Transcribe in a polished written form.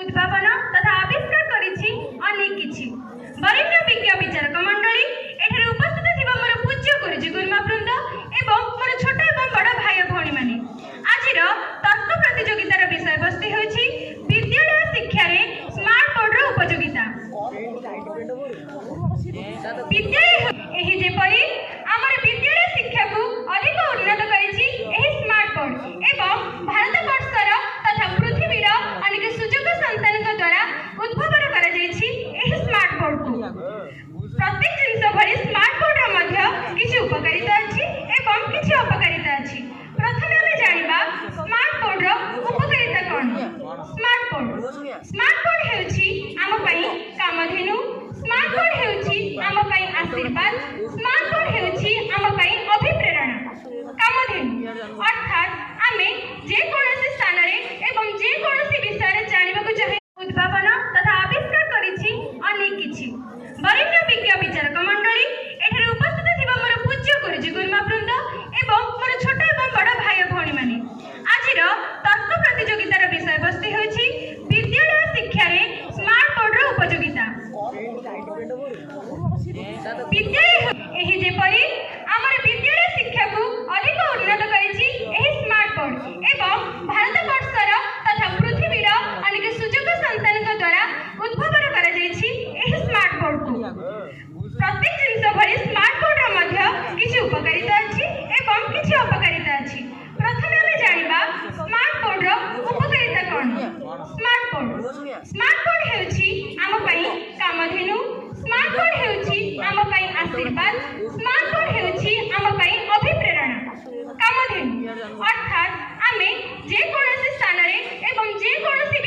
उद्भावन तथा आविष्कार करिछि अनेक किछि। वरिष्ठ विज्ञ विचारक मंडली एठारे उपस्थित थिबा मोर पूज्य गुरुजी गुरुमावृंद एवं मोर छोट एवं बड़ भाई भौणी माने आजिर तर्क प्रतियोगितार विषय वस्तु हेउछि विद्यालय शिक्षा रे स्मार्ट बोर्ड रो उपयोगिता। विद्यालय एही जेपरि हमर विद्यालय शिक्षा को अधिक उन्नत करिछि एही स्मार्ट बोर्ड एवं भारत वर्षर तथा पृथ्वीर अनेक सुजोग संस्थानक द्वारा उद्भावन करा जाइछि एही स्मार्ट बोर्ड को। प्रत्येक जिनिस भरि स्मार्ट बोर्ड रो मध्य किछि उपकारिता अछि एवं किछि अपकारिता अछि। प्रथमे हम जानिबा स्मार्ट बोर्ड रो उपकारिता कोन। स्मार्ट बोर्ड हेउछि आम पई कामधेनु। स्मार्ट बोर्ड हेउछि आम पई आशीर्वाद। स्मार्ट बोर्ड हेउछि आम पई अभिप्रेरणा। कामधेनु अर्थात आमे जे कोनोसी स्थान रे एवं जे कोनोसी विषय रे जानिबाकु चाहे उद्भावन तथा आविष्कार करिछि अनेक किछि। वरिष्ठ विज्ञ विचारक मंडली एठारे उपस्थित थिबा मोर पूज्य गुरुजी गुरुमावृंद एवं मोर छोट एवं बड़ भाई भौणी माने आजिर तर्क प्रतियोगितार विषय वस्तु हेउछि विद्यालय शिक्षा रे स्मार्ट बोर्ड रो उपयोगिता। विद्यालय एही जेपरि हमर विद्यालय शिक्षा को अधिक उन्नत करिछि एही स्मार्ट बोर्ड एवं भारत वर्षर तथा पृथ्वीर अनेक सुजोग संस्थानक द्वारा उद्भावन करा जाइछि एही स्मार्ट बोर्ड को। प्रत्येक जिनिस भरि स्मार्ट बोर्ड रो मध्य किछि उपकारिता अछि एवं किछि अपकारिता अछि। प्रथमे हम जानिबा स्मार्ट बोर्ड रो उपकारिता कोन। स्मार्ट बोर्ड हेउछि आम पई कामधेनु। स्मार्ट बोर्ड हेउछि आम पई आशीर्वाद। स्मार्ट बोर्ड हेउछि आम पई अभिप्रेरणा। कामधेनु अर्थात आमे जे कोनोसी स्थान रे एवं जे कोनोसी